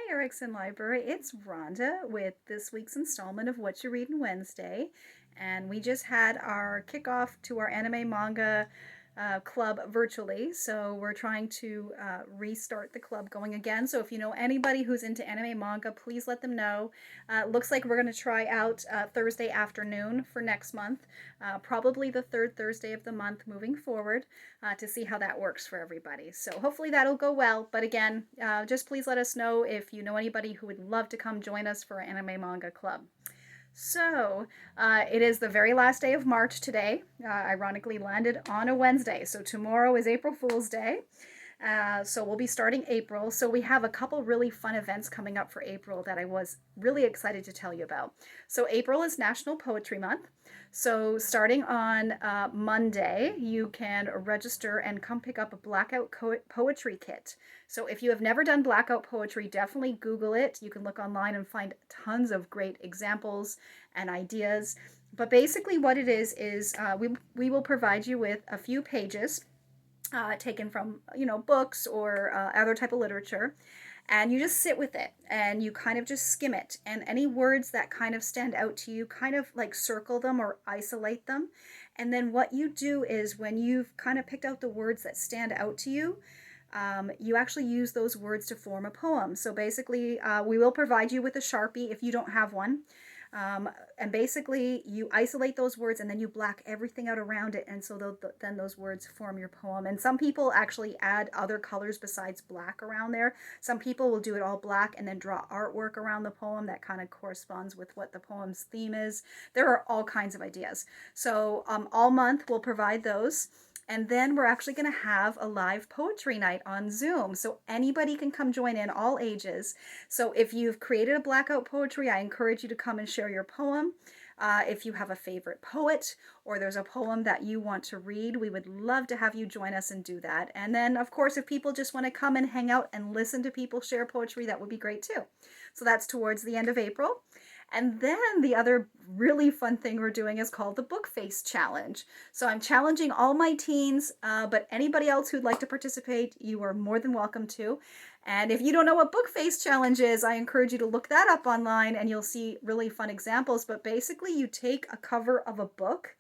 Erickson Library. It's Rhonda with this week's installment of Whatcha Readin' Wednesday. And we just had our kickoff to our anime manga club virtually. So we're trying to restart the club going again. So if you know anybody who's into anime manga, please let them know. Looks like we're going to try out Thursday afternoon for next month, probably the third Thursday of the month moving forward, to see how that works for everybody. So hopefully that'll go well. But again, just please let us know if you know anybody who would love to come join us for our anime manga club. So, it is the very last day of March today. Ironically, landed on a Wednesday. So, tomorrow is April Fool's Day. So we'll be starting April. So we have a couple really fun events coming up for April that I was really excited to tell you about. So April is National Poetry Month. So starting on Monday, you can register and come pick up a Blackout Poetry Kit. So if you have never done Blackout Poetry, definitely Google it. You can look online and find tons of great examples and ideas. But basically what it is we will provide you with a few pages taken from books or other type of literature, and you just sit with it and you kind of just skim it, and any words that kind of stand out to you, kind of like circle them or isolate them. And then what you do is, when you've kind of picked out the words that stand out to you, you actually use those words to form a poem. So basically, we will provide you with a Sharpie if you don't have one. And basically you isolate those words and then you black everything out around it, and so then those words form your poem. And some people actually add other colors besides black around there. Some people will do it all black and then draw artwork around the poem that kind of corresponds with what the poem's theme is. There are all kinds of ideas. So all month we'll provide those. And then we're actually going to have a live poetry night on Zoom. So anybody can come join in, all ages. So if you've created a Blackout Poetry, I encourage you to come and share your poem. If you have a favorite poet, or there's a poem that you want to read, we would love to have you join us and do that. And then, of course, if people just want to come and hang out and listen to people share poetry, that would be great too. So that's towards the end of April. And then the other really fun thing we're doing is called the Book Face Challenge. So I'm challenging all my teens, but anybody else who'd like to participate, you are more than welcome to. And if you don't know what Book Face Challenge is, I encourage you to look that up online and you'll see really fun examples. But basically, you take a cover of a book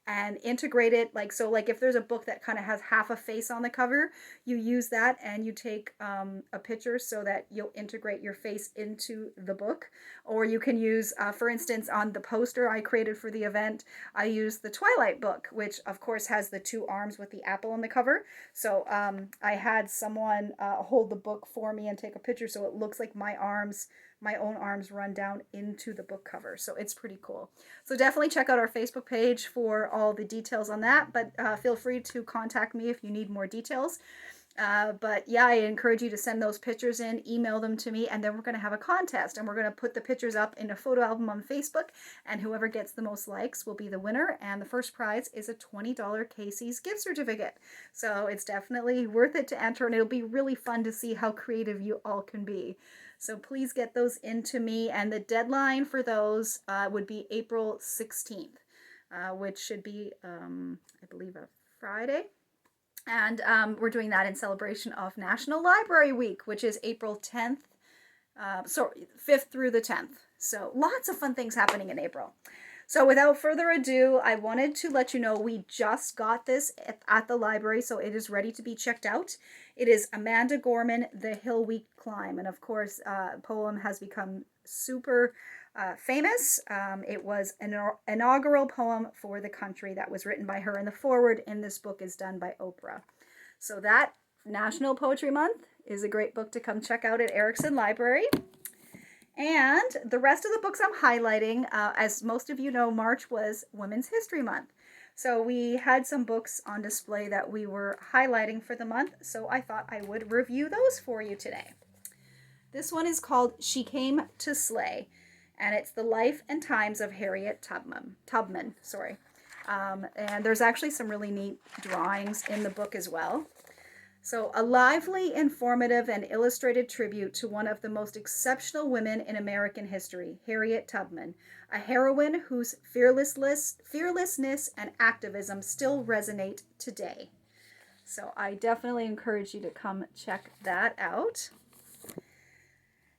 and integrate it, like if there's a book that kind of has half a face on the cover, you use that and you take a picture so that you'll integrate your face into the book. Or you can use, for instance, on the poster I created for the event, I used the Twilight book, which of course has the two arms with the apple on the cover. So I had someone hold the book for me and take a picture so it looks like my own arms run down into the book cover. So it's pretty cool. So definitely check out our Facebook page for all the details on that, but feel free to contact me if you need more details. But yeah, I encourage you to send those pictures in, email them to me, and then we're going to have a contest, and we're going to put the pictures up in a photo album on Facebook, and whoever gets the most likes will be the winner. And the first prize is a $20 Casey's gift certificate. So it's definitely worth it to enter, and it'll be really fun to see how creative you all can be. So please get those into me, and the deadline for those would be April 16th, which should be, I believe, a Friday. And we're doing that in celebration of National Library Week, which is April 10th, 5th through the 10th. So lots of fun things happening in April. So without further ado, I wanted to let you know we just got this at the library, so it is ready to be checked out. It is Amanda Gorman, The Hill We Climb. And of course, poem has become super famous. It was an inaugural poem for the country that was written by her, and the foreword in this book is done by Oprah. So that National Poetry Month is a great book to come check out at Erickson Library. And the rest of the books I'm highlighting, as most of you know, March was Women's History Month. So we had some books on display that we were highlighting for the month, so I thought I would review those for you today. This one is called She Came to Slay, and it's the life and times of Harriet Tubman. And there's actually some really neat drawings in the book as well. So, a lively, informative, and illustrated tribute to one of the most exceptional women in American history, Harriet Tubman, a heroine whose fearlessness and activism still resonate today. So I definitely encourage you to come check that out.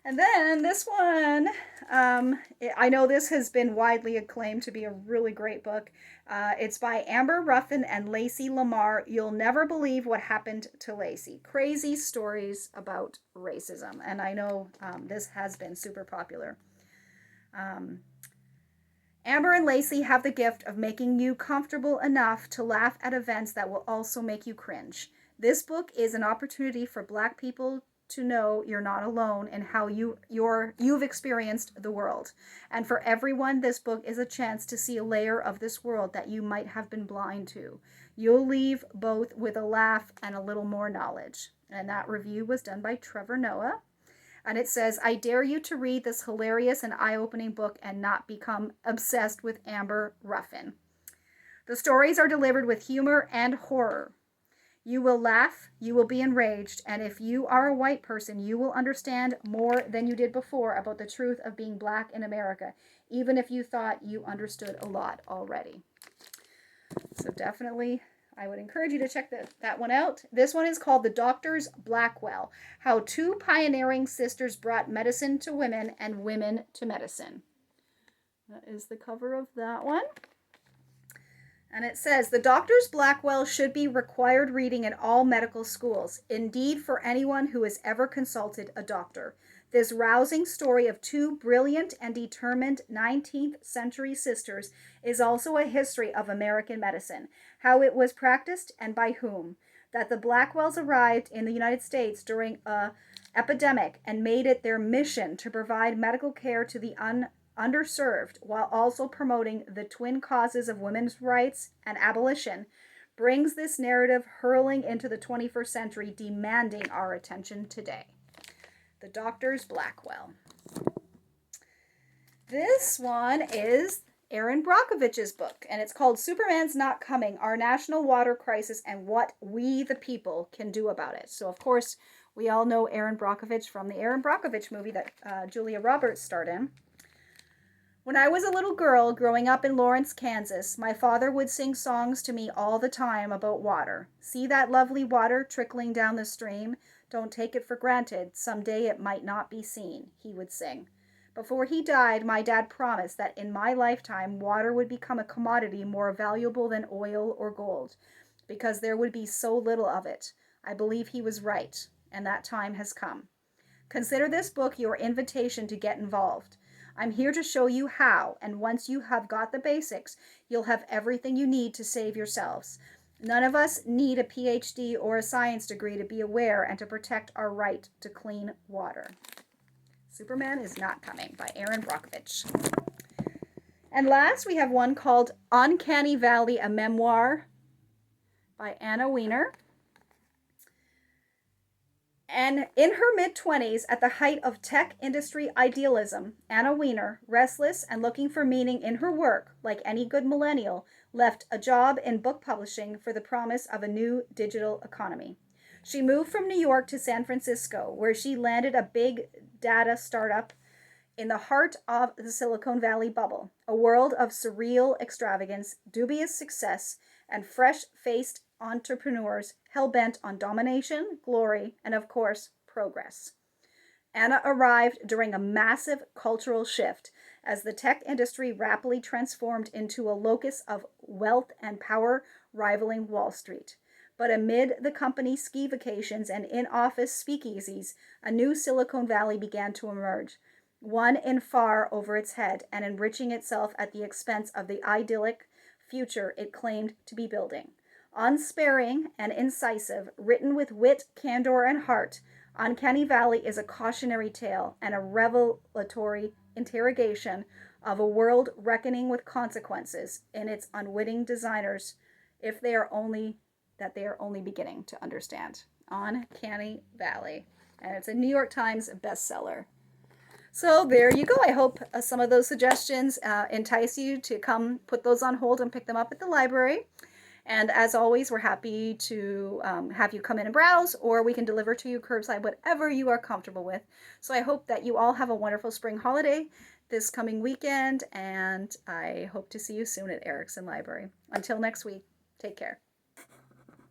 And then this one, I know this has been widely acclaimed to be a really great book. It's by Amber Ruffin and Lacey Lamar. You'll never believe what happened to Lacey. Crazy stories about racism. And I know this has been super popular. Um, Amber and Lacey have the gift of making you comfortable enough to laugh at events that will also make you cringe. This book is an opportunity for Black people to know you're not alone in how you've experienced the world. And for everyone, this book is a chance to see a layer of this world that you might have been blind to. You'll leave both with a laugh and a little more knowledge. And that review was done by Trevor Noah. And it says, I dare you to read this hilarious and eye-opening book and not become obsessed with Amber Ruffin. The stories are delivered with humor and horror. You will laugh, you will be enraged, and if you are a white person, you will understand more than you did before about the truth of being Black in America, even if you thought you understood a lot already. So definitely, I would encourage you to check that one out. This one is called The Doctor's Blackwell, How Two Pioneering Sisters Brought Medicine to Women and Women to Medicine. That is the cover of that one. And it says, The Doctor's Blackwell should be required reading in all medical schools, indeed for anyone who has ever consulted a doctor. This rousing story of two brilliant and determined 19th century sisters is also a history of American medicine, how it was practiced and by whom. That the Blackwells arrived in the United States during an epidemic and made it their mission to provide medical care to the underserved while also promoting the twin causes of women's rights and abolition brings this narrative hurling into the 21st century, demanding our attention today. The Doctor's Blackwell. This one is Erin Brockovich's book, and it's called Superman's Not Coming, Our National Water Crisis and What We the People Can Do About It. So, of course, we all know Erin Brockovich from the Erin Brockovich movie that Julia Roberts starred in. When I was a little girl growing up in Lawrence, Kansas, my father would sing songs to me all the time about water. See that lovely water trickling down the stream? Don't take it for granted. Someday it might not be seen, he would sing. Before he died, my dad promised that in my lifetime, water would become a commodity more valuable than oil or gold, because there would be so little of it. I believe he was right, and that time has come. Consider this book your invitation to get involved. I'm here to show you how, and once you have got the basics, you'll have everything you need to save yourselves. None of us need a PhD or a science degree to be aware and to protect our right to clean water. Superman is Not Coming by Erin Brockovich. And last, we have one called Uncanny Valley, a Memoir by Anna Wiener. And in her mid-20s, at the height of tech industry idealism, Anna Wiener, restless and looking for meaning in her work, like any good millennial, left a job in book publishing for the promise of a new digital economy. She moved from New York to San Francisco, where she landed a big data startup in the heart of the Silicon Valley bubble, a world of surreal extravagance, dubious success, and fresh-faced entrepreneurs hell-bent on domination, glory, and of course, progress. Anna arrived during a massive cultural shift as the tech industry rapidly transformed into a locus of wealth and power rivaling Wall Street. But amid the company's ski vacations and in-office speakeasies, a new Silicon Valley began to emerge, one in far over its head and enriching itself at the expense of the idyllic future it claimed to be building. Unsparing and incisive, written with wit, candor, and heart, Uncanny Valley is a cautionary tale and a revelatory interrogation of a world reckoning with consequences in its unwitting designers, if they are only beginning to understand. Uncanny Valley. And it's a New York Times bestseller. So there you go. I hope some of those suggestions entice you to come put those on hold and pick them up at the library. And as always, we're happy to have you come in and browse, or we can deliver to you curbside, whatever you are comfortable with. So I hope that you all have a wonderful spring holiday this coming weekend, and I hope to see you soon at Erickson Library. Until next week, take care.